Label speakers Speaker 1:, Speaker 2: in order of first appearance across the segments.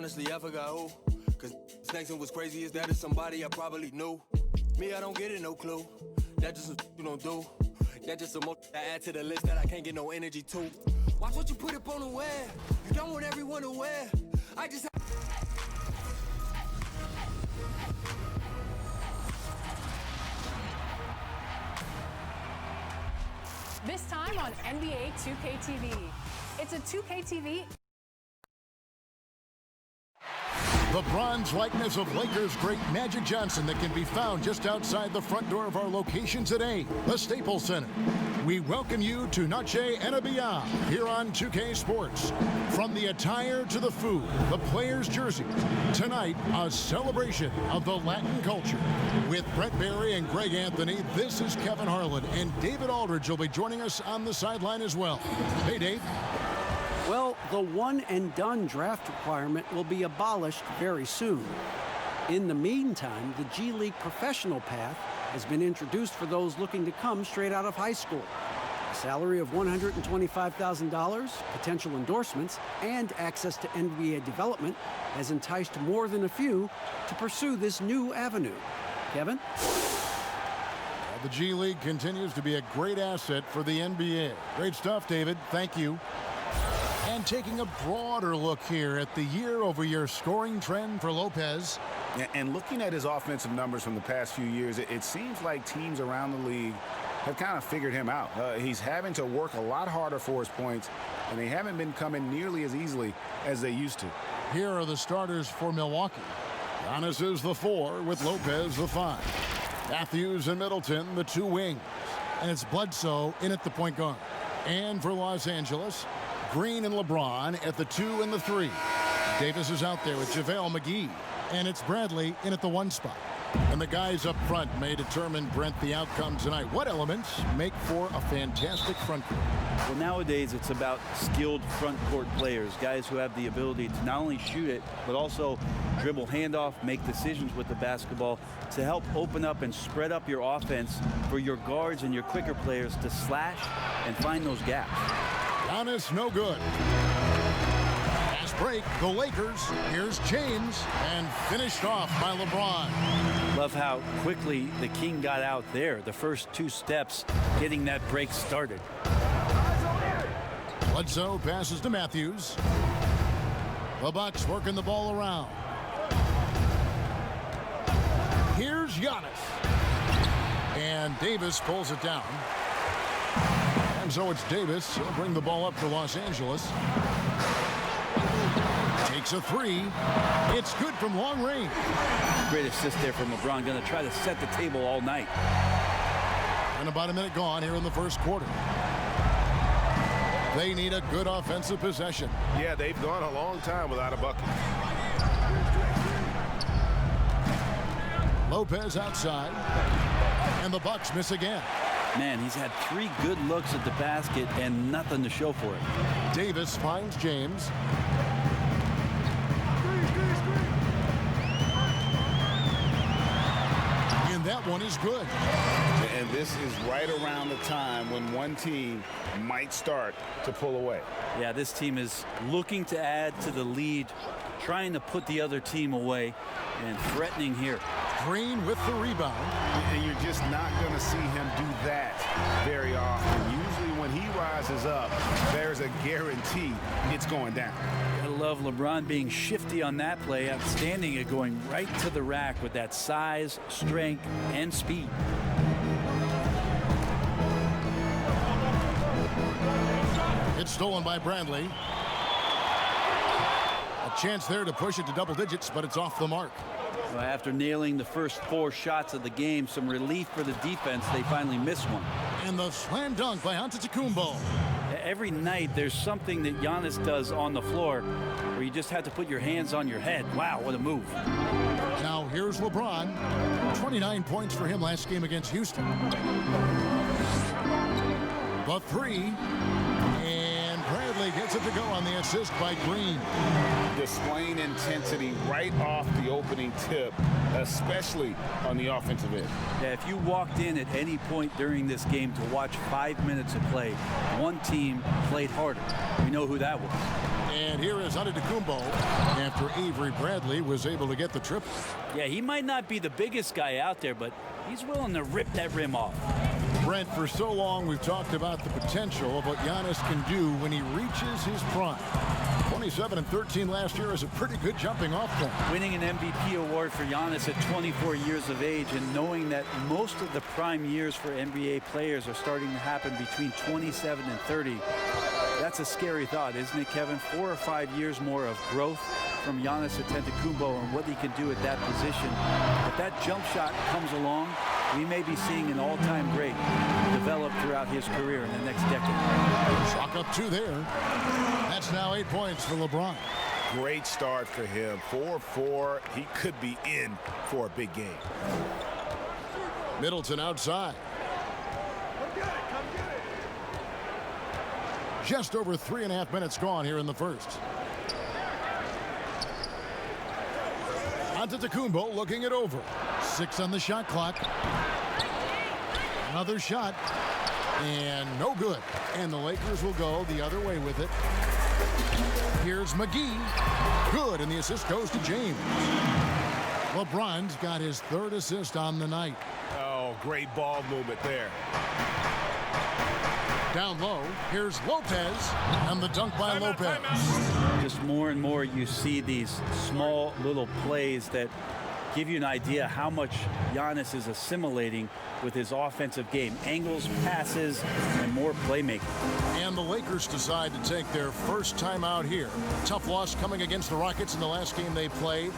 Speaker 1: Honestly, I forgot who. Cause next thing was crazy is that it's somebody I probably knew. Me, I don't get it, no clue. That just you don't do. That just a more I add to the list that I can't get no energy to. Watch what you put up on the web. You don't want everyone to wear. I just
Speaker 2: This time on NBA 2K TV. It's a 2K TV.
Speaker 3: The bronze likeness of Lakers great Magic Johnson that can be found just outside the front door of our location today, the Staples Center. We welcome you to Noche and Beyond here on 2K Sports. From the attire to the food, the players' jerseys. Tonight, a celebration of the Latin culture. With Brett Barry and Greg Anthony, this is Kevin Harlan, and David Aldridge will be joining us on the sideline as well. Hey, Dave.
Speaker 4: Well, the one-and-done draft requirement will be abolished very soon. In the meantime, the G League professional path has been introduced for those looking to come straight out of high school. A salary of $125,000, potential endorsements, and access to NBA development has enticed more than a few to pursue this new avenue. Kevin?
Speaker 3: The G League continues to be a great asset for the NBA. Great stuff, David. Thank you. And taking a broader look here at the year-over-year scoring trend for Lopez.
Speaker 5: And looking at his offensive numbers from the past few years, it seems like teams around the league have kind of figured him out. He's having to work a lot harder for his points, and they haven't been coming nearly as easily as they used to.
Speaker 3: Here are the starters for Milwaukee. Giannis is the 4 with Lopez the 5. Matthews and Middleton, the 2 wings. And it's Bledsoe in at the point guard. And for Los Angeles, Green and LeBron at the 2 and the 3. Davis is out there with JaVale McGee. And it's Bradley in at the 1 spot. And the guys up front may determine, Brent, the outcome tonight. What elements make for a fantastic front court?
Speaker 6: Well, nowadays it's about skilled front court players, guys who have the ability to not only shoot it, but also dribble handoff, make decisions with the basketball to help open up and spread up your offense for your guards and your quicker players to slash and find those gaps.
Speaker 3: Giannis, no good. Fast break, the Lakers. Here's James, and finished off by LeBron.
Speaker 6: Love how quickly the King got out there. The first 2 steps getting that break started.
Speaker 3: Bledsoe passes to Matthews. The Bucks working the ball around. Here's Giannis. And Davis pulls it down. And so it's Davis. He'll bring the ball up for Los Angeles. Takes a 3. It's good from long range.
Speaker 6: Great assist there from LeBron. Going to try to set the table all night.
Speaker 3: And about a minute gone here in the first quarter. They need a good offensive possession.
Speaker 7: Yeah, they've gone a long time without a bucket.
Speaker 3: Lopez outside. And the Bucks miss again.
Speaker 6: Man, he's had 3 good looks at the basket and nothing to show for it.
Speaker 3: Davis finds James. And that one is good.
Speaker 5: And this is right around the time when one team might start to pull away.
Speaker 6: Yeah, this team is looking to add to the lead, trying to put the other team away, and threatening here.
Speaker 3: Green with the rebound.
Speaker 5: And you're just not going to see him do that very often. Usually when he rises up, there's a guarantee it's going down.
Speaker 6: I love LeBron being shifty on that play, outstanding at going right to the rack with that size, strength, and speed.
Speaker 3: It's stolen by Bradley. A chance there to push it to double digits, but it's off the mark.
Speaker 6: Well, after nailing the first 4 shots of the game, some relief for the defense. They finally missed one.
Speaker 3: And the slam dunk by Antetokounmpo.
Speaker 6: Every night there's something that Giannis does on the floor where you just have to put your hands on your head. Wow, what a move.
Speaker 3: Now here's LeBron. 29 points for him last game against Houston. The 3. And Bradley gets it to go on the assist by Green.
Speaker 5: Displaying intensity right off the opening tip, especially on the offensive end.
Speaker 6: Yeah, if you walked in at any point during this game to watch 5 minutes of play, one team played harder. We know who that was.
Speaker 3: And here is Antetokounmpo after Avery Bradley was able to get the triple.
Speaker 6: Yeah, he might not be the biggest guy out there, but he's willing to rip that rim off.
Speaker 3: Brent, for so long we've talked about the potential of what Giannis can do when he reaches his prime. 27 and 13 last year is a pretty good jumping off point.
Speaker 6: Winning an MVP award for Giannis at 24 years of age, and knowing that most of the prime years for NBA players are starting to happen between 27 and 30. That's a scary thought, isn't it, Kevin? 4 or 5 years more of growth from Giannis Antetokounmpo and what he can do at that position. If that jump shot comes along, we may be seeing an all-time great develop throughout his career in the next decade.
Speaker 3: Chalk up 2 there. That's now 8 points for LeBron.
Speaker 7: Great start for him. 4-4. He could be in for a big game.
Speaker 3: Middleton outside. Just over 3.5 minutes gone here in the first. Antetokounmpo looking it over. 6 on the shot clock. Another shot. And no good. And the Lakers will go the other way with it. Here's McGee. Good, and the assist goes to James. LeBron's got his 3rd assist on the night.
Speaker 7: Oh, great ball movement there.
Speaker 3: Down low, here's Lopez, and the dunk by Lopez.
Speaker 6: Just more and more you see these small little plays that give you an idea how much Giannis is assimilating with his offensive game. Angles, passes, and more playmaking.
Speaker 3: And the Lakers decide to take their first time out here. Tough loss coming against the Rockets in the last game they played.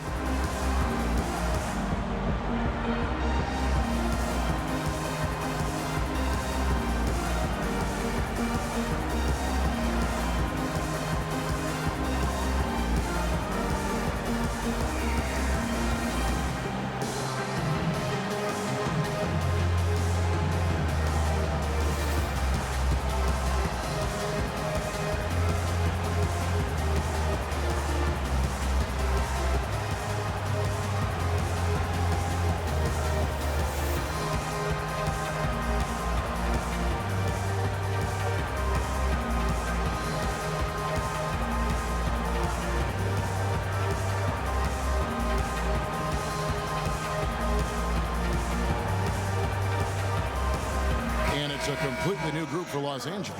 Speaker 3: A completely new group for Los Angeles.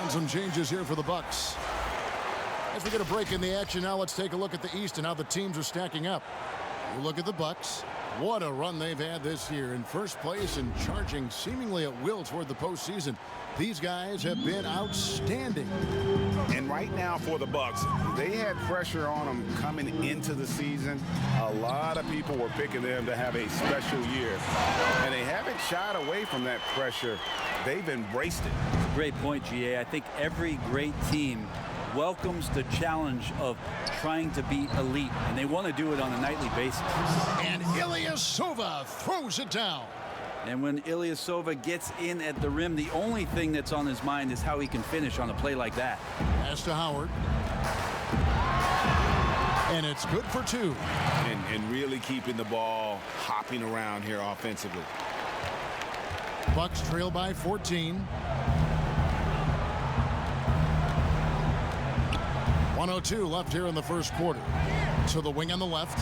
Speaker 3: And some changes here for the Bucks. As we get a break in the action now, let's take a look at the East and how the teams are stacking up. You look at the Bucks. What a run they've had this year, in first place and charging seemingly at will toward the postseason. These guys have been outstanding.
Speaker 5: And right now for the Bucks, they had pressure on them coming into the season. A lot of people were picking them to have a special year, and they haven't shied away from that pressure. They've embraced it.
Speaker 6: Great point, GA. I think every great team welcomes the challenge of trying to be elite, and they want to do it on a nightly basis.
Speaker 3: And Ilyasova throws it down.
Speaker 6: And when Ilyasova gets in at the rim, the only thing that's on his mind is how he can finish on a play like that.
Speaker 3: Pass to Howard. And it's good for 2.
Speaker 5: And really keeping the ball hopping around here offensively.
Speaker 3: Bucks trail by 14. 1:02 left here in the first quarter. To the wing on the left.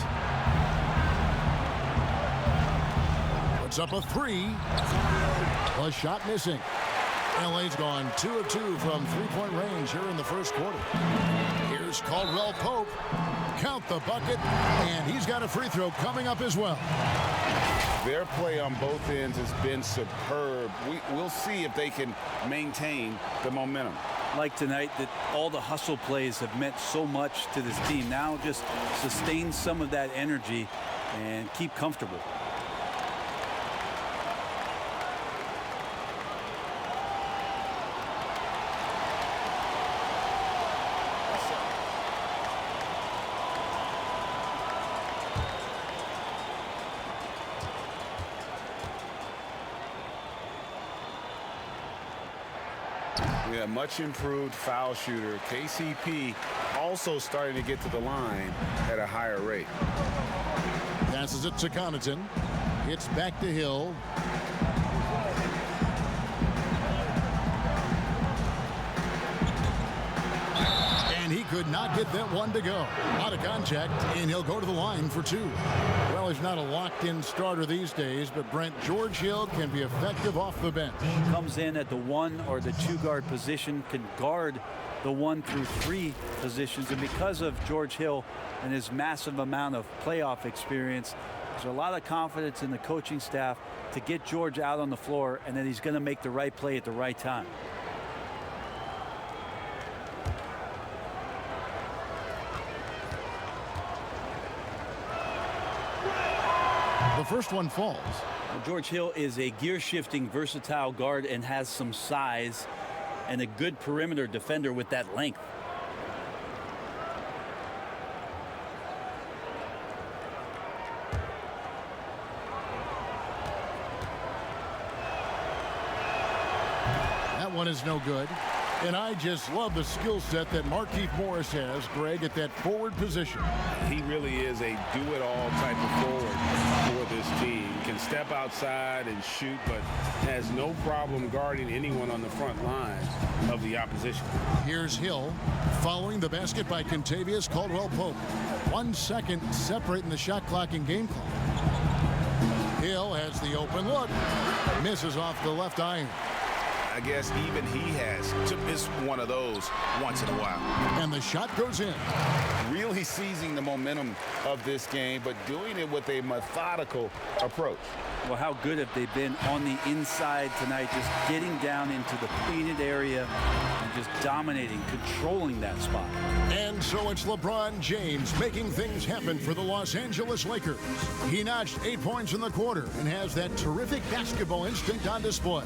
Speaker 3: Puts up a 3. A shot missing. LA's gone 2 of 2 from 3-point range here in the first quarter. Here's Caldwell Pope. Count the bucket, and he's got a free throw coming up as well.
Speaker 5: Their play on both ends has been superb. We'll see if they can maintain the momentum.
Speaker 6: Like tonight, that all the hustle plays have meant so much to this team. Now just sustain some of that energy and keep comfortable.
Speaker 5: Yeah, much improved foul shooter. KCP also starting to get to the line at a higher rate.
Speaker 3: Passes it to Connaughton. It's back to Hill. And he could not get that one to go. Out of contact, and he'll go to the line for 2. Well, he's not a locked-in starter these days, but Brent, George Hill can be effective off the bench.
Speaker 6: Comes in at the 1 or the 2 guard position, can guard the 1 through 3 positions, and because of George Hill and his massive amount of playoff experience, there's a lot of confidence in the coaching staff to get George out on the floor, and then he's going to make the right play at the right time.
Speaker 3: The first one falls.
Speaker 6: Well, George Hill is a gear-shifting, versatile guard and has some size and a good perimeter defender with that length.
Speaker 3: That one is no good. And I just love the skill set that Markieff Morris has, Greg, at that forward position.
Speaker 5: He really is a do-it-all type of forward for this team. Can step outside and shoot, but has no problem guarding anyone on the front line of the opposition.
Speaker 3: Here's Hill following the basket by Kentavious Caldwell-Pope. 1 second separating the shot clock and game clock. Hill has the open look. Misses off the left iron.
Speaker 5: I guess even he has to miss one of those once in a while.
Speaker 3: And the shot goes in.
Speaker 5: Really seizing the momentum of this game, but doing it with a methodical approach.
Speaker 6: Well, how good have they been on the inside tonight, just getting down into the painted area and just dominating, controlling that spot.
Speaker 3: And so it's LeBron James making things happen for the Los Angeles Lakers. He notched 8 points in the quarter and has that terrific basketball instinct on display.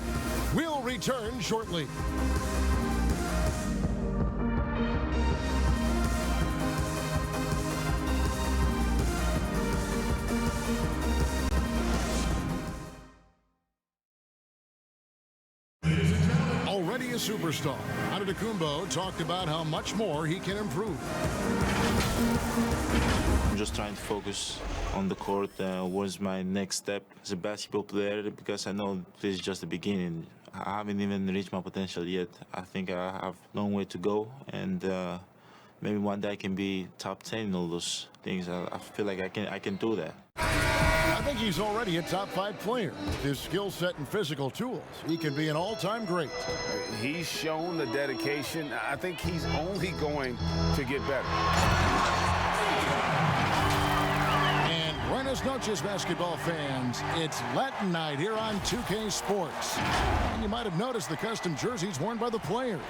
Speaker 3: We'll return shortly. Already a superstar, Antetokounmpo talked about how much more he can improve.
Speaker 8: I'm just trying to focus on the court. What's my next step as a basketball player? Because I know this is just the beginning. I haven't even reached my potential yet. I think I have a long way to go, and maybe one day I can be top 10 in all those things. I feel like I can do that.
Speaker 3: I think he's already a top 5 player. His skill set and physical tools, he can be an all-time great.
Speaker 5: He's shown the dedication. I think he's only going to get better.
Speaker 3: And buenas noches, basketball fans. It's Latin night here on 2K Sports. And you might have noticed the custom jerseys worn by the players.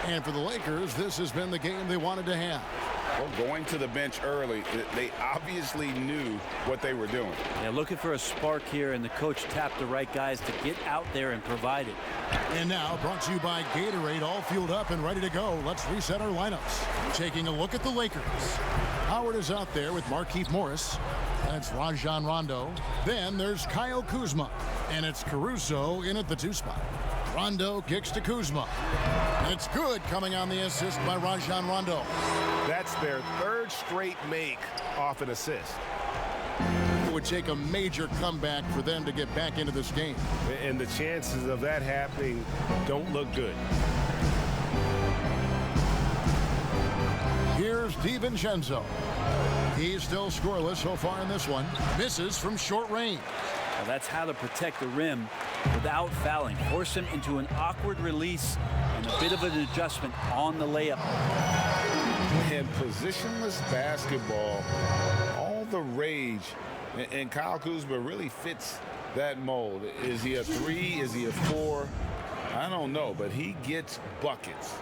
Speaker 3: And for the Lakers, this has been the game they wanted to have.
Speaker 5: Well, going to the bench early, they obviously knew what they were doing.
Speaker 6: Yeah, looking for a spark here, and the coach tapped the right guys to get out there and provide it.
Speaker 3: And now, brought to you by Gatorade, all fueled up and ready to go. Let's reset our lineups. Taking a look at the Lakers. Howard is out there with Markieff Morris. That's Rajon Rondo. Then there's Kyle Kuzma. And it's Caruso in at the 2 spot. Rondo kicks to Kuzma. And it's good, coming on the assist by Rajon Rondo.
Speaker 7: That's their 3rd straight make off an assist.
Speaker 3: It would take a major comeback for them to get back into this game.
Speaker 7: And the chances of that happening don't look good.
Speaker 3: Here's DiVincenzo. He's still scoreless so far in this one. Misses from short range.
Speaker 6: Well, that's how to protect the rim without fouling. Force him into an awkward release and a bit of an adjustment on the layup.
Speaker 5: And positionless basketball, all the rage, and Kyle Kuzma really fits that mold. Is he a 3? Is he a 4? I don't know, but he gets buckets.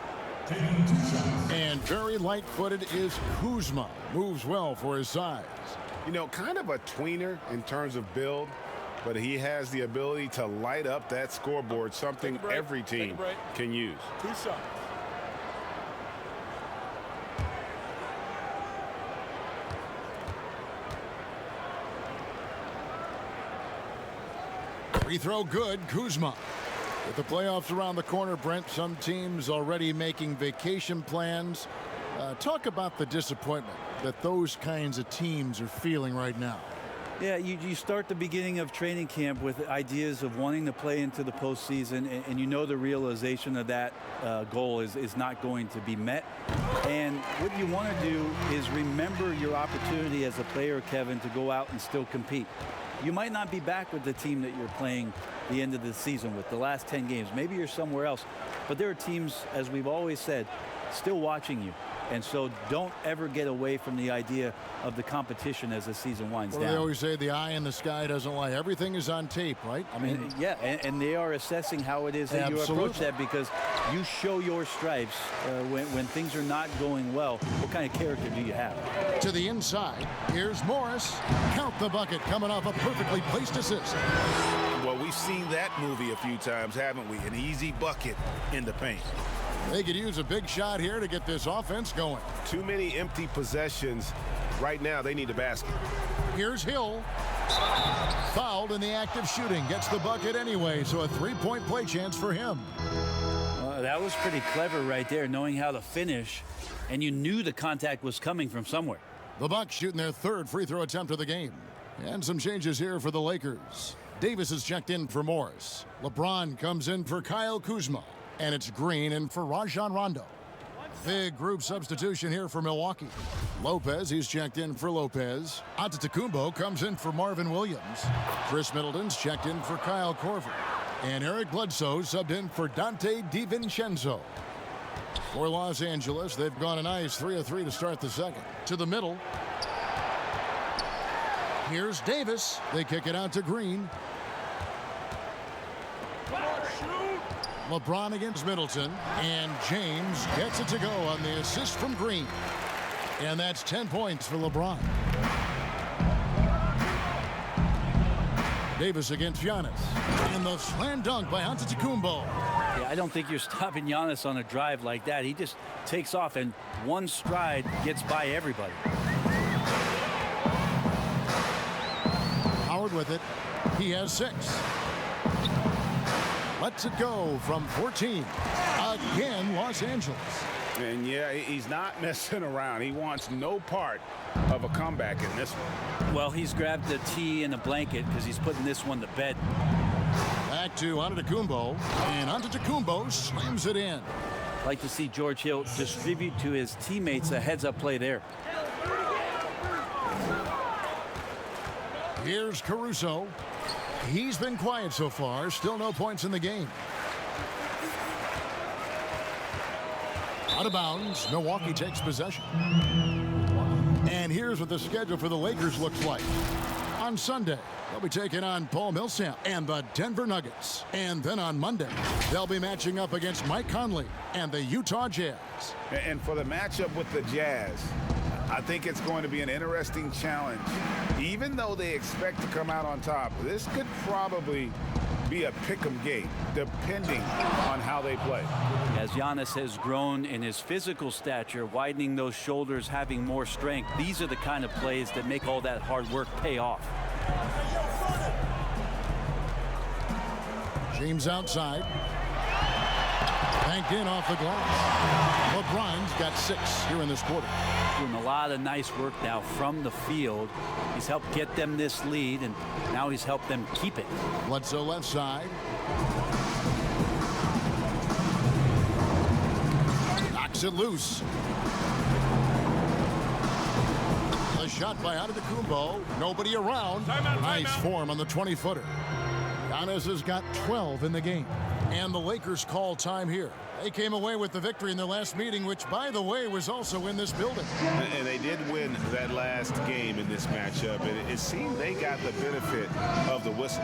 Speaker 3: And very light-footed is Kuzma. Moves well for his size.
Speaker 5: You know, kind of a tweener in terms of build, but he has the ability to light up that scoreboard, something every team can use.
Speaker 7: 2 shots.
Speaker 3: Free throw good, Kuzma. With the playoffs around the corner, Brent, some teams already making vacation plans. Talk about the disappointment that those kinds of teams are feeling right now.
Speaker 6: Yeah, you start the beginning of training camp with ideas of wanting to play into the postseason, and you know the realization of that goal is not going to be met. And what you want to do is remember your opportunity as a player, Kevin, to go out and still compete. You might not be back with the team that you're playing the end of the season with, the last 10 games. Maybe you're somewhere else. But there are teams, as we've always said, still watching you. And so don't ever get away from the idea of the competition as the season winds down.
Speaker 3: They always say the eye in the sky doesn't lie. Everything is on tape, right? I mean,
Speaker 6: yeah, and they are assessing how it is that you approach that, because you show your stripes when things are not going well. What kind of character do you have?
Speaker 3: To the inside, here's Morris. Count the bucket, coming off a perfectly placed assist.
Speaker 7: Well, we've seen that movie a few times, haven't we? An easy bucket in the paint.
Speaker 3: They could use a big shot here to get this offense going.
Speaker 7: Too many empty possessions. Right now, they need a basket.
Speaker 3: Here's Hill. Fouled in the act of shooting. Gets the bucket anyway, so a three-point play chance for him.
Speaker 6: That was pretty clever right there, knowing how to finish, and you knew the contact was coming from somewhere.
Speaker 3: The Bucks shooting their third free throw attempt of the game. And some changes here for the Lakers. Davis is checked in for Morris. LeBron comes in for Kyle Kuzma. And it's Green in for Rajon Rondo. Big group substitution here for Milwaukee. Lopez, he's checked in for Lopez. Antetokounmpo comes in for Marvin Williams. Chris Middleton's checked in for Kyle Korver. And Eric Bledsoe subbed in for Dante DiVincenzo. For Los Angeles, they've gone a nice 3 of 3 to start the second. To the middle. Here's Davis. They kick it out to Green. LeBron against Middleton, and James gets it to go on the assist from Green. And that's 10 points for LeBron. Davis against Giannis. And the slam dunk by Antetokounmpo.
Speaker 6: Yeah, I don't think you're stopping Giannis on a drive like that. He just takes off, and one stride gets by everybody.
Speaker 3: Howard with it. He has 6. Lets it go from 14. Again, Los Angeles.
Speaker 5: And yeah, he's not messing around. He wants no part of a comeback in this one.
Speaker 6: Well, he's grabbed the tee and a blanket because he's putting this one to bed.
Speaker 3: Back to Antetokounmpo, and Antetokounmpo slams it in.
Speaker 6: I'd like to see George Hill distribute to his teammates a heads-up play there.
Speaker 3: Here's Caruso. He's been quiet so far. Still no points in the game. Out of bounds. Milwaukee takes possession. And here's what the schedule for the Lakers looks like. On Sunday, they'll be taking on Paul Millsap and the Denver Nuggets. And then on Monday, they'll be matching up against Mike Conley and the Utah Jazz.
Speaker 5: And for the matchup with the Jazz, I think it's going to be an interesting challenge. Even though they expect to come out on top, this could probably be a pick-em game, depending on how they play.
Speaker 6: As Giannis has grown in his physical stature, widening those shoulders, having more strength, these are the kind of plays that make all that hard work pay off.
Speaker 3: James outside. Banked in off the glass. LeBron's got 6 here in this quarter.
Speaker 6: Doing a lot of nice work now from the field. He's helped get them this lead, and now he's helped them keep it.
Speaker 3: Bledsoe left side. Knocks it loose. The shot by Antetokounmpo. Nobody around. Nice form on the 20-footer. Giannis has got 12 in the game. And the Lakers call time here. They came away with the victory in their last meeting, which, by the way, was also in this building.
Speaker 5: And they did win that last game in this matchup. And it seemed they got the benefit of the whistle.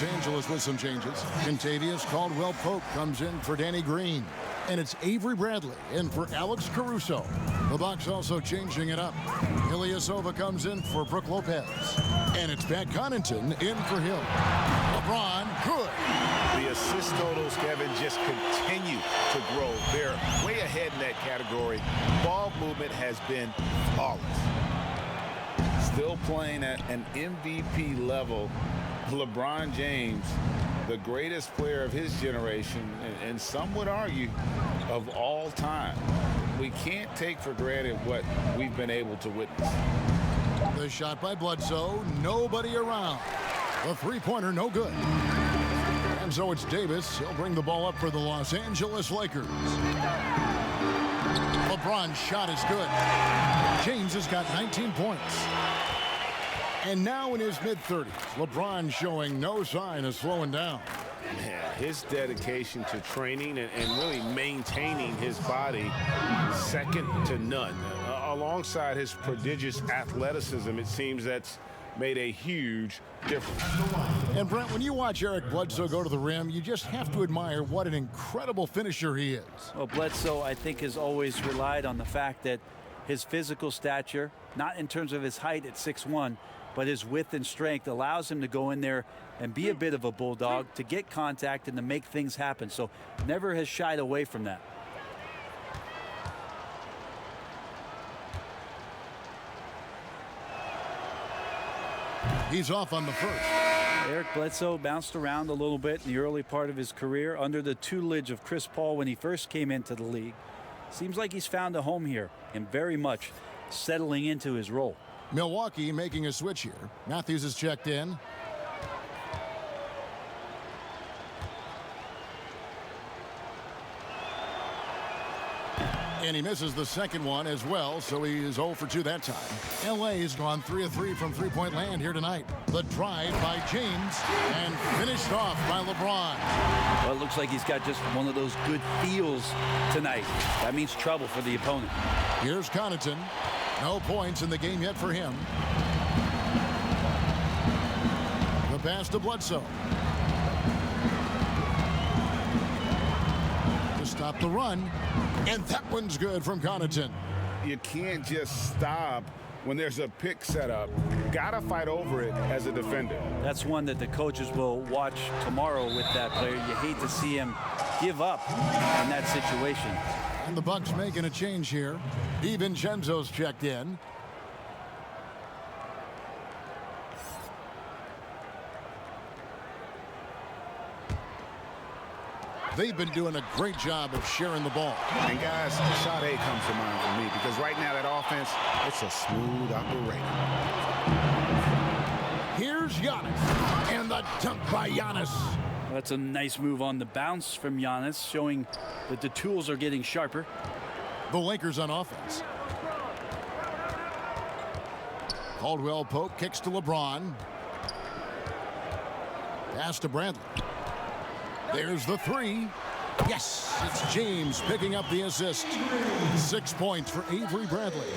Speaker 3: Los Angeles with some changes. Contavious Caldwell-Pope comes in for Danny Green. And it's Avery Bradley in for Alex Caruso. The Bucks also changing it up. Ilyasova comes in for Brook Lopez. And it's Pat Connaughton in for Hill. LeBron, good.
Speaker 7: The assist totals, Kevin, just continue to grow. They're way ahead in that category. Ball movement has been flawless.
Speaker 5: Still playing at an MVP level. LeBron James, the greatest player of his generation, and some would argue of all time. We can't take for granted what we've been able to witness.
Speaker 3: The shot by Bledsoe, nobody around. The three-pointer, no good. And so it's Davis. He'll bring the ball up for the Los Angeles Lakers. LeBron's shot is good. James has got 19 points. And now in his mid-30s, LeBron showing no sign of slowing down.
Speaker 5: Yeah, his dedication to training and really maintaining his body, second to none. Alongside his prodigious athleticism, it seems that's made a huge difference.
Speaker 3: And Brent, when you watch Eric Bledsoe go to the rim, you just have to admire what an incredible finisher he is.
Speaker 6: Well, Bledsoe, I think, has always relied on the fact that his physical stature, not in terms of his height at 6'1", but his width and strength allows him to go in there and be a bit of a bulldog, to get contact and to make things happen. So never has shied away from that.
Speaker 3: He's off on the first.
Speaker 6: Eric Bledsoe bounced around a little bit in the early part of his career under the tutelage of Chris Paul when he first came into the league. Seems like he's found a home here and very much settling into his role.
Speaker 3: Milwaukee making a switch here. Matthews is checked in. And he misses the second one as well, so he is 0 for 2 that time. L.A. has gone 3 of 3 from three-point land here tonight. The drive by James and finished off by LeBron.
Speaker 6: Well, it looks like he's got just one of those good feels tonight. That means trouble for the opponent.
Speaker 3: Here's Connaughton. No points in the game yet for him. The pass to Bledsoe. To stop the run. And that one's good from Connaughton.
Speaker 5: You can't just stop when there's a pick set up. Gotta fight over it as a defender.
Speaker 6: That's one that the coaches will watch tomorrow with that player. You hate to see him give up in that situation.
Speaker 3: And the Bucks making a change here. DiVincenzo's checked in. They've been doing a great job of sharing the ball.
Speaker 5: And guys, shot A comes to mind for me because right now that offense, it's a smooth operation.
Speaker 3: Here's Giannis. And the dunk by Giannis.
Speaker 6: That's a nice move on the bounce from Giannis, showing that the tools are getting sharper.
Speaker 3: The Lakers on offense. Caldwell-Pope kicks to LeBron. Pass to Bradley. There's the three. Yes, it's James picking up the assist. 6 points for Avery Bradley.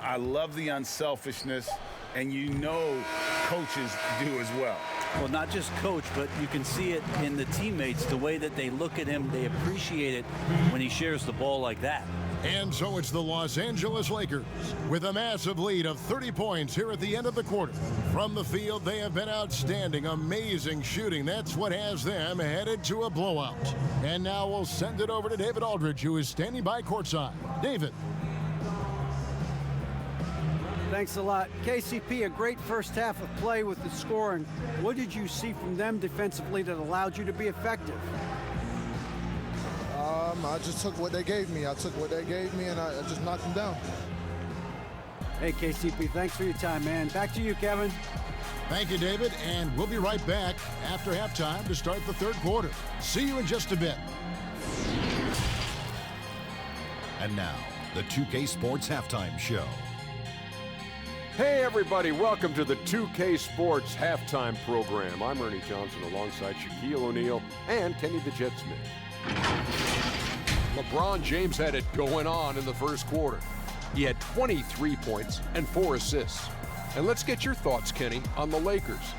Speaker 5: I love the unselfishness, and you know coaches do as well.
Speaker 6: Well, not just coach, but you can see it in the teammates, the way that they look at him. They appreciate it when he shares the ball like that.
Speaker 3: And so it's the Los Angeles Lakers with a massive lead of 30 points here at the end of the quarter. From the field, they have been outstanding, amazing shooting. That's what has them headed to a blowout. And now we'll send it over to David Aldridge, who is standing by courtside. David.
Speaker 4: Thanks a lot. KCP, a great first half of play with the scoring. What did you see from them defensively that allowed you to be effective?
Speaker 9: I just took what they gave me. And I just knocked them down.
Speaker 4: Hey, KCP, thanks for your time, man. Back to you, Kevin.
Speaker 3: Thank you, David, and we'll be right back after halftime to start the third quarter. See you in just a bit.
Speaker 10: And now, the 2K Sports Halftime Show.
Speaker 11: Hey everybody, welcome to the 2K Sports Halftime Program. I'm Ernie Johnson alongside Shaquille O'Neal and Kenny the Jet Smith. LeBron James had it going on in the first quarter. He had 23 points and 4 assists. And let's get your thoughts, Kenny, on the Lakers.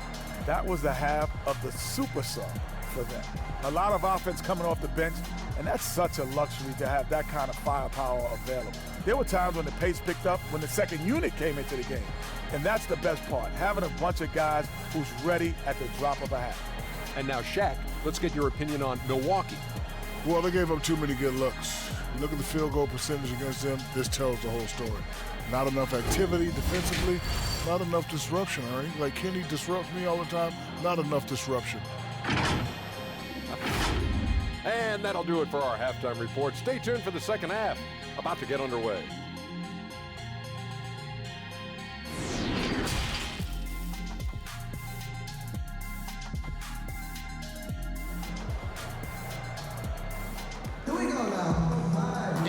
Speaker 12: That was the half of the super sub for them. A lot of offense coming off the bench, and that's such a luxury to have that kind of firepower available. There were times when the pace picked up when the second unit came into the game, and that's the best part, having a bunch of guys who's ready at the drop of a hat.
Speaker 11: And now, Shaq, let's get your opinion on Milwaukee.
Speaker 9: Well, they gave up too many good looks. You look at the field goal percentage against them, this tells the whole story. Not enough activity defensively, not enough disruption, all right? Like Kenny disrupts me all the time, not enough disruption.
Speaker 11: And that'll do it for our halftime report. Stay tuned for the second half, about to get underway.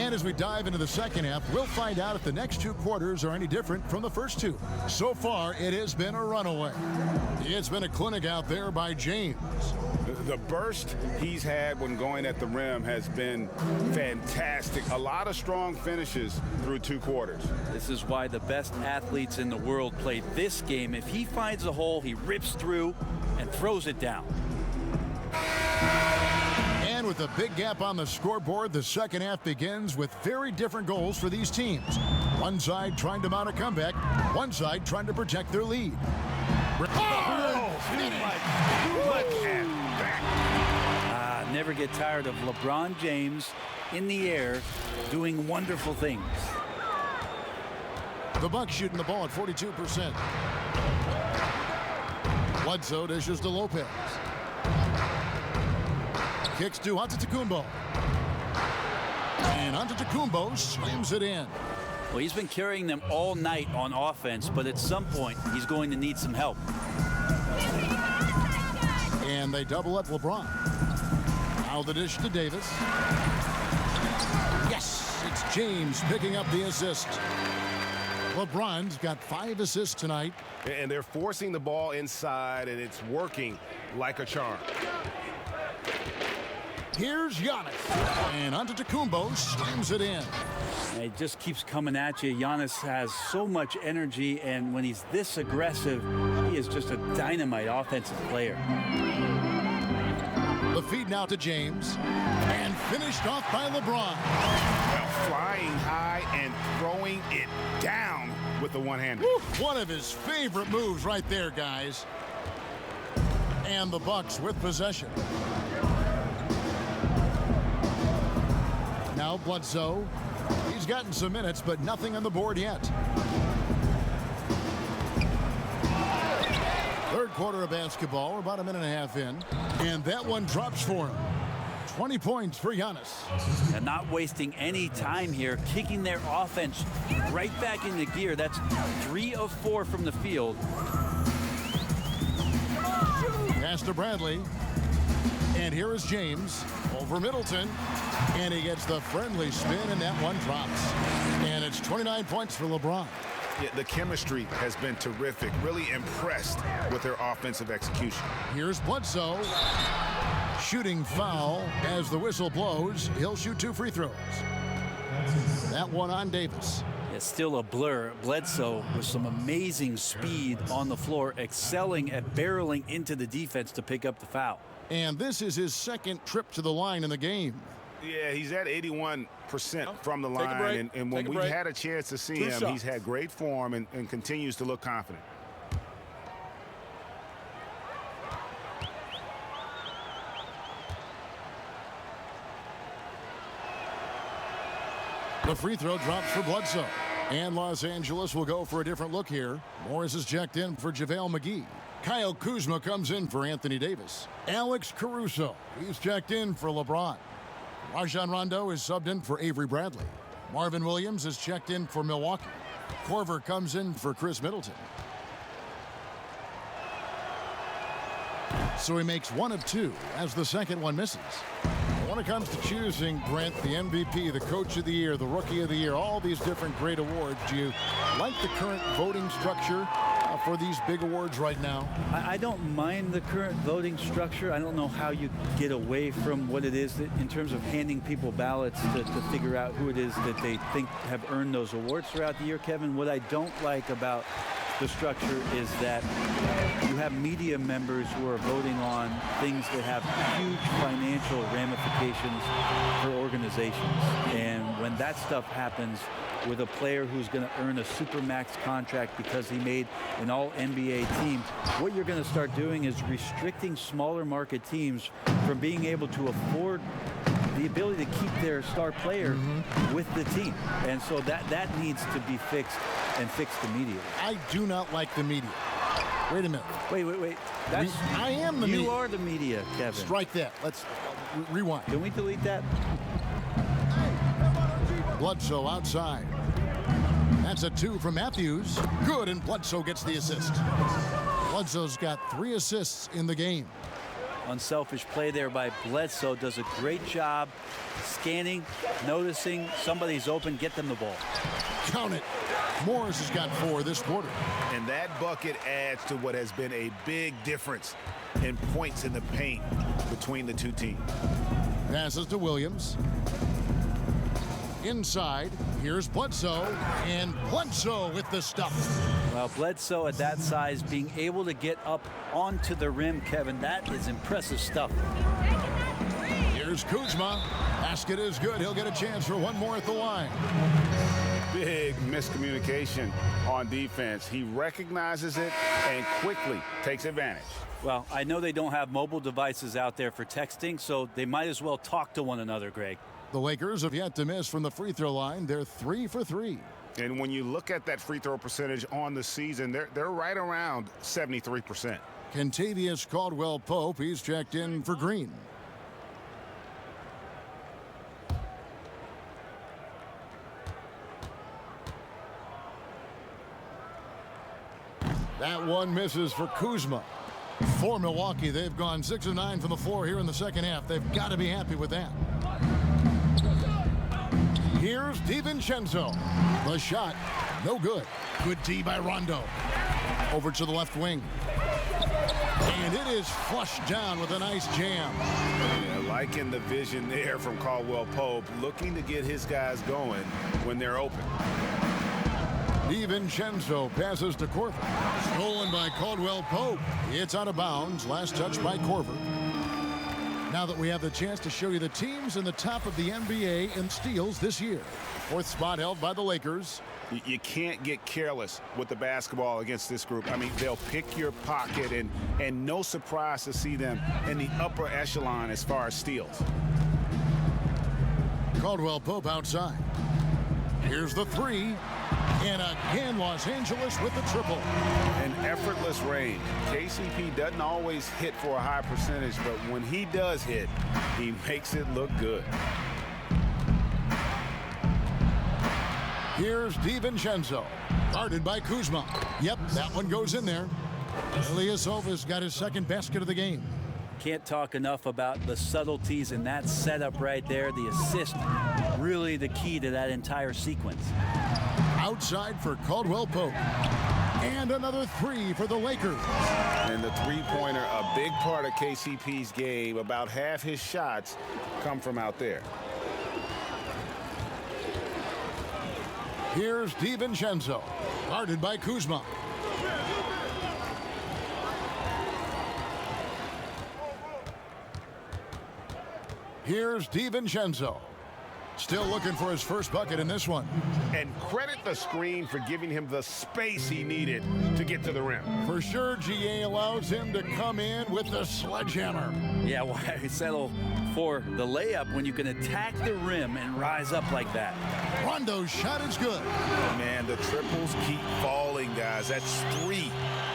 Speaker 3: And as we dive into the second half, we'll find out if the next two quarters are any different from the first two. So far, it has been a runaway. It's been a clinic out there by James.
Speaker 5: The burst he's had when going at the rim has been fantastic. A lot of strong finishes through two quarters.
Speaker 6: This is why the best athletes in the world play this game. If he finds a hole, he rips through and throws it down.
Speaker 3: And with a big gap on the scoreboard, the second half begins with very different goals for these teams. One side trying to mount a comeback, one side trying to protect their lead.
Speaker 6: Never get tired of LeBron James in the air doing wonderful things.
Speaker 3: The Bucks shooting the ball at 42%. Bledsoe dishes to Lopez. Kicks to Antetokounmpo. And Antetokounmpo slams it in.
Speaker 6: Well, he's been carrying them all night on offense, but at some point, he's going to need some help.
Speaker 3: And they double up LeBron. Now the dish to Davis. Yes, it's James picking up the assist. LeBron's got 5 assists tonight.
Speaker 7: And they're forcing the ball inside, and it's working like a charm.
Speaker 3: Here's Giannis. And Antetokounmpo slams it in.
Speaker 6: And it just keeps coming at you. Giannis has so much energy, and when he's this aggressive, he is just a dynamite offensive player.
Speaker 3: The feed now to James, and finished off by LeBron.
Speaker 5: Well, flying high and throwing it down with the one-hander.
Speaker 3: One of his favorite moves right there, guys. And the Bucks with possession. Now Bledsoe. He's gotten some minutes, but nothing on the board yet. Third quarter of basketball, we're about a minute and a half in. And that one drops for him. 20 points for Giannis.
Speaker 6: And not wasting any time here, kicking their offense right back into gear. That's 3 of 4 from the field.
Speaker 3: Pass to Bradley. And here is James over Middleton. And he gets the friendly spin, and that one drops. And it's 29 points for LeBron.
Speaker 5: Yeah, the chemistry has been terrific. Really impressed with their offensive execution.
Speaker 3: Here's Bledsoe. Shooting foul as the whistle blows. He'll shoot 2 free throws. That one on Davis.
Speaker 6: It's still a blur. Bledsoe with some amazing speed on the floor, excelling at barreling into the defense to pick up the foul.
Speaker 3: And this is his second trip to the line in the game.
Speaker 5: Yeah, he's at 81% from the line, and when we had a chance to see him, he's had great form and continues to look confident.
Speaker 3: The free throw drops for Bledsoe. And Los Angeles will go for a different look here. Morris is checked in for JaVale McGee. Kyle Kuzma comes in for Anthony Davis. Alex Caruso, he's checked in for LeBron. Rajon Rondo is subbed in for Avery Bradley. Marvin Williams is checked in for Milwaukee. Korver comes in for Chris Middleton. So he makes 1 of 2 as the second one misses. When it comes to choosing, Brent, the MVP, the Coach of the Year, the Rookie of the Year, all these different great awards, do you like the current voting structure for these big awards right now?
Speaker 6: I don't mind the current voting structure. I don't know how you get away from what it is that, in terms of handing people ballots to figure out who it is that they think have earned those awards throughout the year, Kevin. What I don't like about the structure is that you have media members who are voting on things that have huge financial ramifications for organizations. And when that stuff happens with a player who's going to earn a supermax contract because he made an all-NBA team, what you're going to start doing is restricting smaller market teams from being able to afford the ability to keep their star player with the team. And so that needs to be fixed, and fixed immediately.
Speaker 3: I do not like the media. Wait a minute.
Speaker 6: Wait.
Speaker 3: I am the media.
Speaker 6: You are the media, Kevin.
Speaker 3: Strike that. Let's rewind.
Speaker 6: Can we delete that?
Speaker 3: Bledsoe outside. That's a 2 from Matthews. Good, and Bledsoe gets the assist. Bledsoe's got 3 assists in the game.
Speaker 6: Unselfish play there by Bledsoe. Does a great job scanning, noticing somebody's open, get them the ball.
Speaker 3: Count it. Morris has got 4 this quarter.
Speaker 7: And that bucket adds to what has been a big difference in points in the paint between the two teams.
Speaker 3: Passes to Williams. Inside, here's Bledsoe, and Bledsoe with the stuff.
Speaker 6: Well, Bledsoe at that size, being able to get up onto the rim, Kevin, that is impressive stuff.
Speaker 3: Here's Kuzma. Basket is good. He'll get a chance for one more at the line.
Speaker 5: Big miscommunication on defense. He recognizes it and quickly takes advantage.
Speaker 6: Well, I know they don't have mobile devices out there for texting, so they might as well talk to one another, Greg.
Speaker 3: The Lakers have yet to miss from the free throw line. They're 3 for 3.
Speaker 5: And when you look at that free throw percentage on the season, they're right around 73%.
Speaker 3: Kentavious Caldwell-Pope, he's checked in for Green. That one misses for Kuzma. For Milwaukee, they've gone 6 of 9 from the floor here in the second half. They've got to be happy with that. Here's DiVincenzo. The shot, no good. Good D by Rondo. Over to the left wing. And it is flushed down with a nice jam.
Speaker 5: Yeah, liking the vision there from Caldwell-Pope, looking to get his guys going when they're open.
Speaker 3: DiVincenzo passes to Korver. Stolen by Caldwell-Pope. It's out of bounds. Last touch by Korver. Now that we have the chance to show you the teams in the top of the NBA in steals this year. 4th spot held by the Lakers.
Speaker 5: You can't get careless with the basketball against this group. I mean, they'll pick your pocket, and no surprise to see them in the upper echelon as far as steals.
Speaker 3: Caldwell-Pope outside. Here's the 3. And again, Los Angeles with the triple.
Speaker 5: An effortless range. KCP doesn't always hit for a high percentage, but when he does hit, he makes it look good.
Speaker 3: Here's DiVincenzo, guarded by Kuzma. Yep, that one goes in there. Ilyasova's got his 2nd basket of the game.
Speaker 6: Can't talk enough about the subtleties in that setup right there. The assist, really the key to that entire sequence.
Speaker 3: Outside for Caldwell-Pope. And another 3 for the Lakers.
Speaker 5: And the three-pointer, a big part of KCP's game. About half his shots come from out there.
Speaker 3: Here's DiVincenzo, guarded by Kuzma. Here's DiVincenzo. Still looking for his first bucket in this one.
Speaker 7: And credit the screen for giving him the space he needed to get to the rim.
Speaker 3: For sure, GA allows him to come in with the sledgehammer.
Speaker 6: Yeah, why settle for the layup when you can attack the rim and rise up like that?
Speaker 3: Rondo's shot is good.
Speaker 7: Man, the triples keep falling, guys. That's 3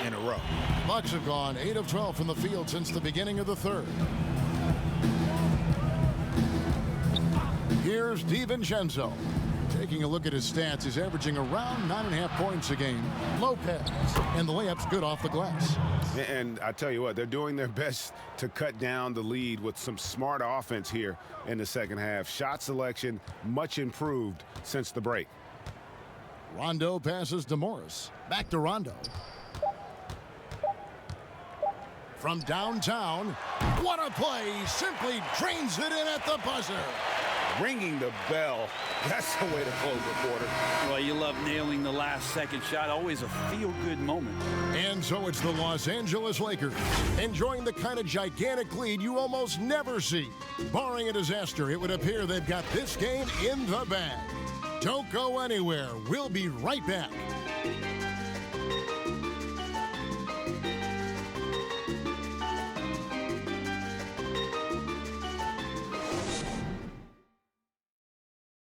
Speaker 7: in a row.
Speaker 3: Bucks have gone 8 of 12 from the field since the beginning of the 3rd. Here's DiVincenzo. Taking a look at his stats, he's averaging around 9.5 points a game. Lopez, and the layup's good off the glass.
Speaker 5: And I tell you what, they're doing their best to cut down the lead with some smart offense here in the second half. Shot selection much improved since the break.
Speaker 3: Rondo passes to Morris. Back to Rondo. From downtown, what a play! Simply drains it in at the buzzer.
Speaker 7: ringing the bell. That's the way to close the quarter.
Speaker 6: Well, you love nailing the last second shot. Always a feel-good moment.
Speaker 3: And so it's the Los Angeles Lakers, enjoying the kind of gigantic lead you almost never see. Barring a disaster, it would appear they've got this game in the bag. Don't go anywhere. We'll be right back.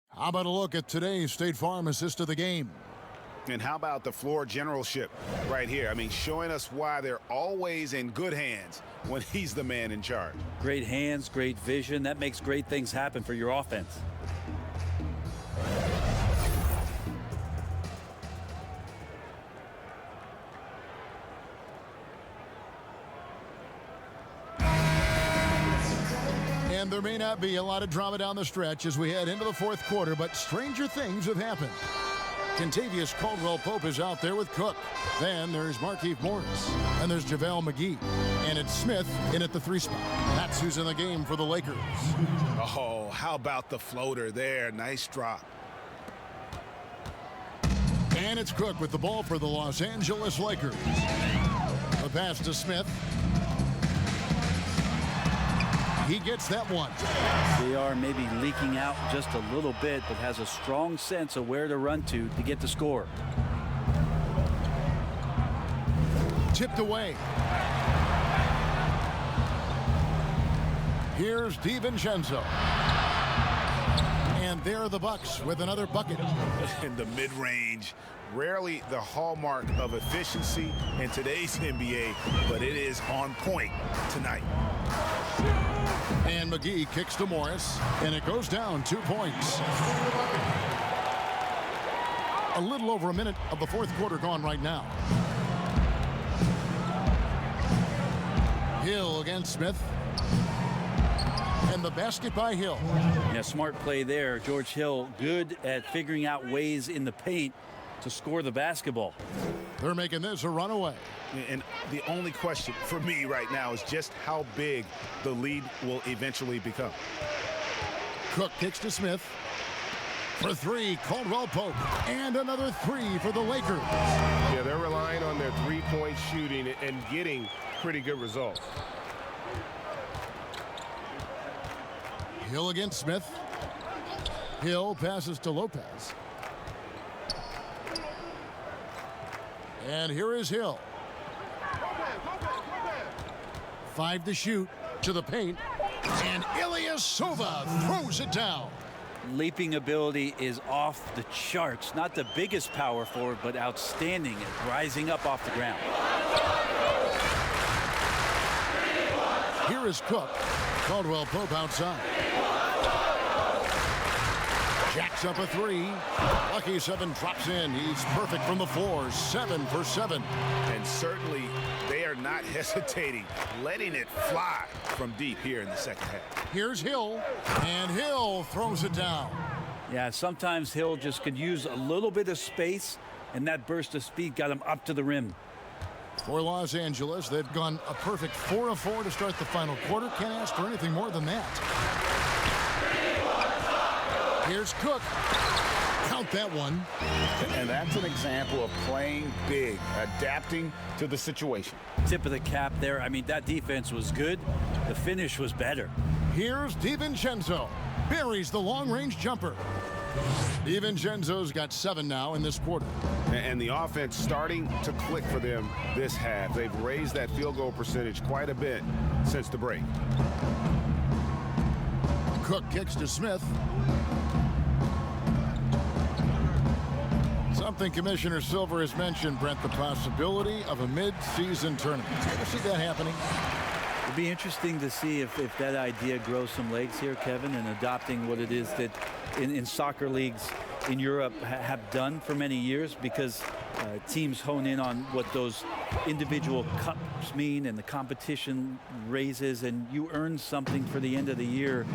Speaker 3: How about a look at today's State Farm assist of the game?
Speaker 5: And how about the floor generalship right here? I mean, showing us why they're always in good hands when he's the man in charge.
Speaker 6: Great hands, great vision. That makes great things happen for your offense.
Speaker 3: And there may not be a lot of drama down the stretch as we head into the fourth quarter, but stranger things have happened. Contavious Caldwell-Pope is out there with Cook. Then there's Markieff Morris. And there's JaVale McGee. And it's Smith in at the 3 spot. That's who's in the game for the Lakers.
Speaker 5: Oh, how about the floater there? Nice drop.
Speaker 3: And it's Cook with the ball for the Los Angeles Lakers. The pass to Smith. He gets that one.
Speaker 6: They are maybe leaking out just a little bit, but has a strong sense of where to run to get the score.
Speaker 3: Tipped away. Here's DiVincenzo. And there are the Bucks with another bucket.
Speaker 5: In the mid-range, rarely the hallmark of efficiency in today's NBA, but it is on point tonight.
Speaker 3: And McGee kicks to Morris, and it goes down 2 points. A little over a minute of the fourth quarter gone right now. Hill against Smith. And the basket by Hill.
Speaker 6: Yeah, smart play there. George Hill good at figuring out ways in the paint to score the basketball.
Speaker 3: They're making this a runaway.
Speaker 5: And the only question for me right now is just how big the lead will eventually become.
Speaker 3: Cook kicks to Smith. For 3, Caldwell-Pope. And another 3 for the Lakers.
Speaker 13: Yeah, they're relying on their three-point shooting and getting pretty good results.
Speaker 3: Hill against Smith. Hill passes to Lopez. And here is Hill. 5 to shoot, to the paint, and Ilyasova throws it down.
Speaker 6: Leaping ability is off the charts. Not the biggest power forward, but outstanding at rising up off the ground.
Speaker 3: Here is Cook. Caldwell-Pope outside. Jacks up a 3. Lucky 7 drops in. He's perfect from the floor. 7 for 7.
Speaker 5: And certainly they are not hesitating, letting it fly from deep here in the second half.
Speaker 3: Here's Hill, and Hill throws it down.
Speaker 6: Yeah, sometimes Hill just could use a little bit of space, and that burst of speed got him up to the rim.
Speaker 3: For Los Angeles, they've gone a perfect 4 of 4 to start the final quarter. Can't ask for anything more than that. Here's Cook. Count that one.
Speaker 5: And that's an example of playing big, adapting to the situation.
Speaker 6: Tip of the cap there. I mean, that defense was good. The finish was better.
Speaker 3: Here's DiVincenzo. Buries the long-range jumper. DiVincenzo's got 7 now in this quarter.
Speaker 5: And the offense starting to click for them this half. They've raised that field goal percentage quite a bit since the break.
Speaker 3: Cook kicks to Smith. Something Commissioner Silver has mentioned, Brent, the possibility of a mid-season tournament. You ever see that happening?
Speaker 6: It'd be interesting to see if that idea grows some legs here, Kevin, and adopting what it is that in soccer leagues in Europe have done for many years, because teams hone in on what those individual cups mean and the competition raises, and you earn something for the end of the year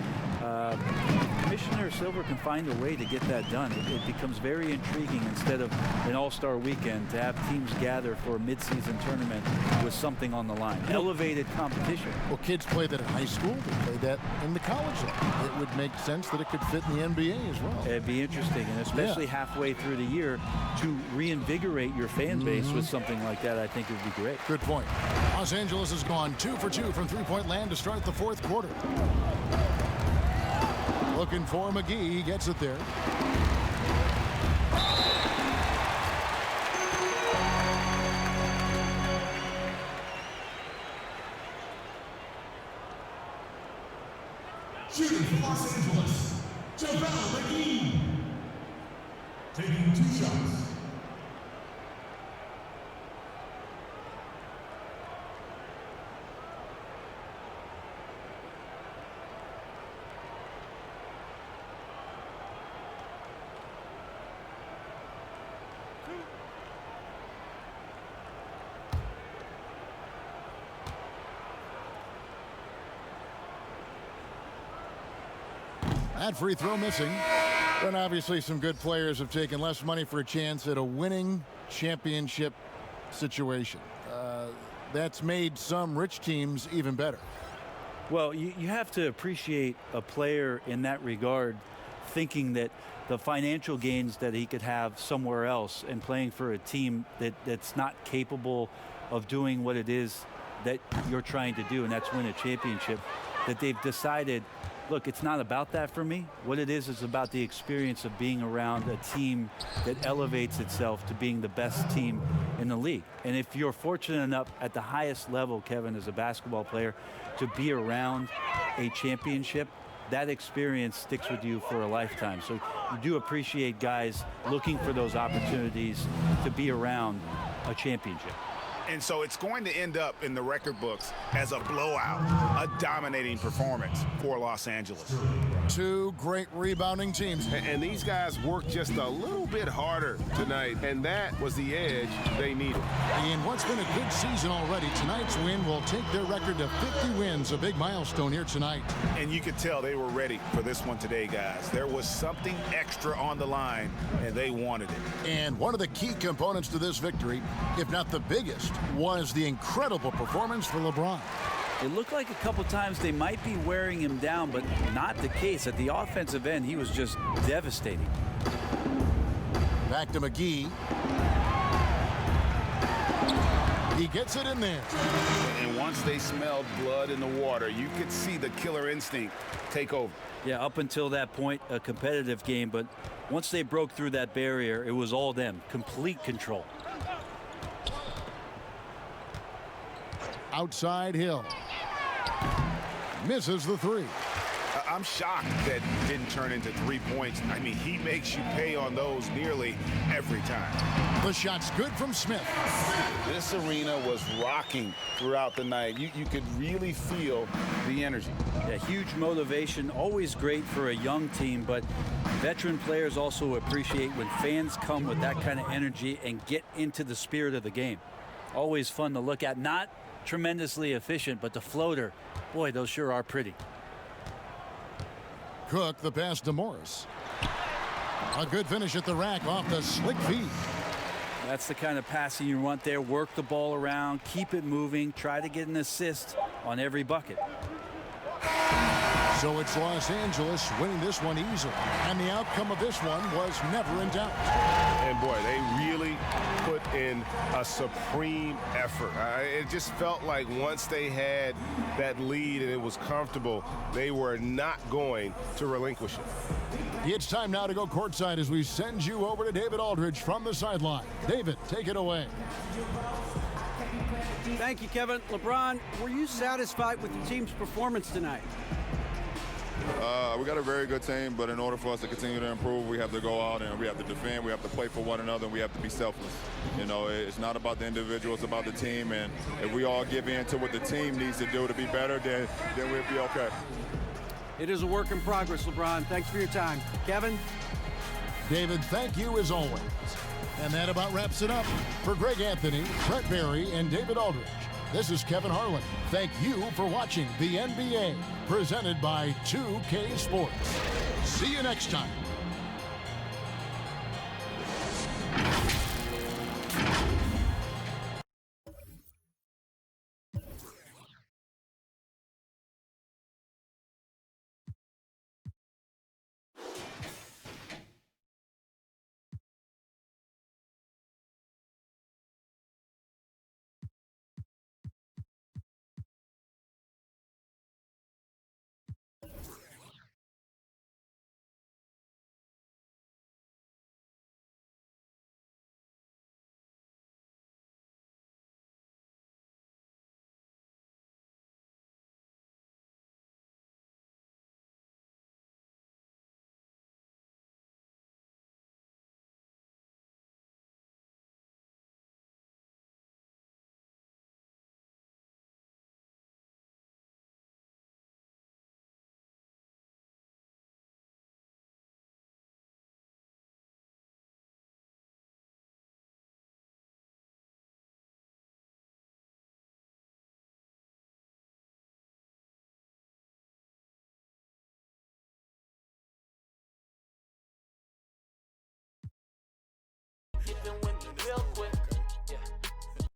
Speaker 6: Commissioner Silver can find a way to get that done. It becomes very intriguing instead of an all-star weekend to have teams gather for a mid-season tournament with something on the line. Elevated competition.
Speaker 3: Well, kids play that in high school. They play that in the college level. It would make sense that it could fit in the NBA as well.
Speaker 6: It'd be interesting, and especially halfway through the year, to reinvigorate your fan base with something like that, I think it would be great.
Speaker 3: Good point. Los Angeles has gone 2 for 2 from three-point land to start the fourth quarter. Looking for McGee. He gets it there.
Speaker 14: Shooting for Los Angeles, McGee. Taking 2 shots.
Speaker 3: That free throw missing. And obviously some good players have taken less money for a chance at a winning championship situation. That's made some rich teams even better.
Speaker 6: Well, you have to appreciate a player in that regard, thinking that the financial gains that he could have somewhere else and playing for a team that's not capable of doing what it is that you're trying to do, and that's win a championship, that they've decided, look, it's not about that for me. What it is about the experience of being around a team that elevates itself to being the best team in the league. And if you're fortunate enough at the highest level, Kevin, as a basketball player, to be around a championship, that experience sticks with you for a lifetime. So you do appreciate guys looking for those opportunities to be around a championship.
Speaker 5: And so it's going to end up in the record books as a blowout, a dominating performance for Los Angeles.
Speaker 3: 2 great rebounding teams.
Speaker 13: And these guys worked just a little bit harder tonight, and that was the edge they needed.
Speaker 3: In what's been a good season already, tonight's win will take their record to 50 wins, a big milestone here tonight.
Speaker 5: And you could tell they were ready for this one today, guys. There was something extra on the line, and they wanted it.
Speaker 3: And one of the key components to this victory, if not the biggest, was the incredible performance for LeBron.
Speaker 6: It looked like a couple times they might be wearing him down, but not the case. At the offensive end, he was just devastating.
Speaker 3: Back to McGee. He gets it in there.
Speaker 5: And once they smelled blood in the water, you could see the killer instinct take over.
Speaker 6: Yeah, up until that point, a competitive game, but once they broke through that barrier, it was all them. Complete control.
Speaker 3: Outside Hill. Misses the 3.
Speaker 5: I'm shocked that didn't turn into 3 points. I mean, he makes you pay on those nearly every time.
Speaker 3: The shot's good from Smith.
Speaker 5: This arena was rocking throughout the night. You could really feel the energy.
Speaker 6: Yeah, huge motivation, always great for a young team, but veteran players also appreciate when fans come with that kind of energy and get into the spirit of the game. Always fun to look at. Not tremendously efficient, but the floater, boy, those sure are pretty.
Speaker 3: Cook, the pass to Morris. A good finish at the rack off the slick feed.
Speaker 6: That's the kind of passing you want there. Work the ball around, keep it moving, try to get an assist on every bucket.
Speaker 3: So it's Los Angeles winning this one easily. And the outcome of this one was never in doubt.
Speaker 13: And boy, they really put in a supreme effort. It just felt like once they had that lead and it was comfortable, they were not going to relinquish it.
Speaker 3: It's time now to go courtside as we send you over to David Aldridge from the sideline. David, take it away.
Speaker 4: Thank you, Kevin. LeBron, were you satisfied with the team's performance tonight?
Speaker 15: We got a very good team, but in order for us to continue to improve, we have to go out and we have to defend, we have to play for one another, and we have to be selfless. You know, it's not about the individual, it's about the team, and if we all give in to what the team needs to do to be better, then we'll be okay.
Speaker 4: It is a work in progress, LeBron. Thanks for your time. Kevin?
Speaker 3: David, thank you as always. And that about wraps it up. For Greg Anthony, Brett Barry, and David Aldridge, This is Kevin Harlan. Thank you for watching the NBA, presented by 2K Sports. See you next time.
Speaker 16: Hit them with the real quick.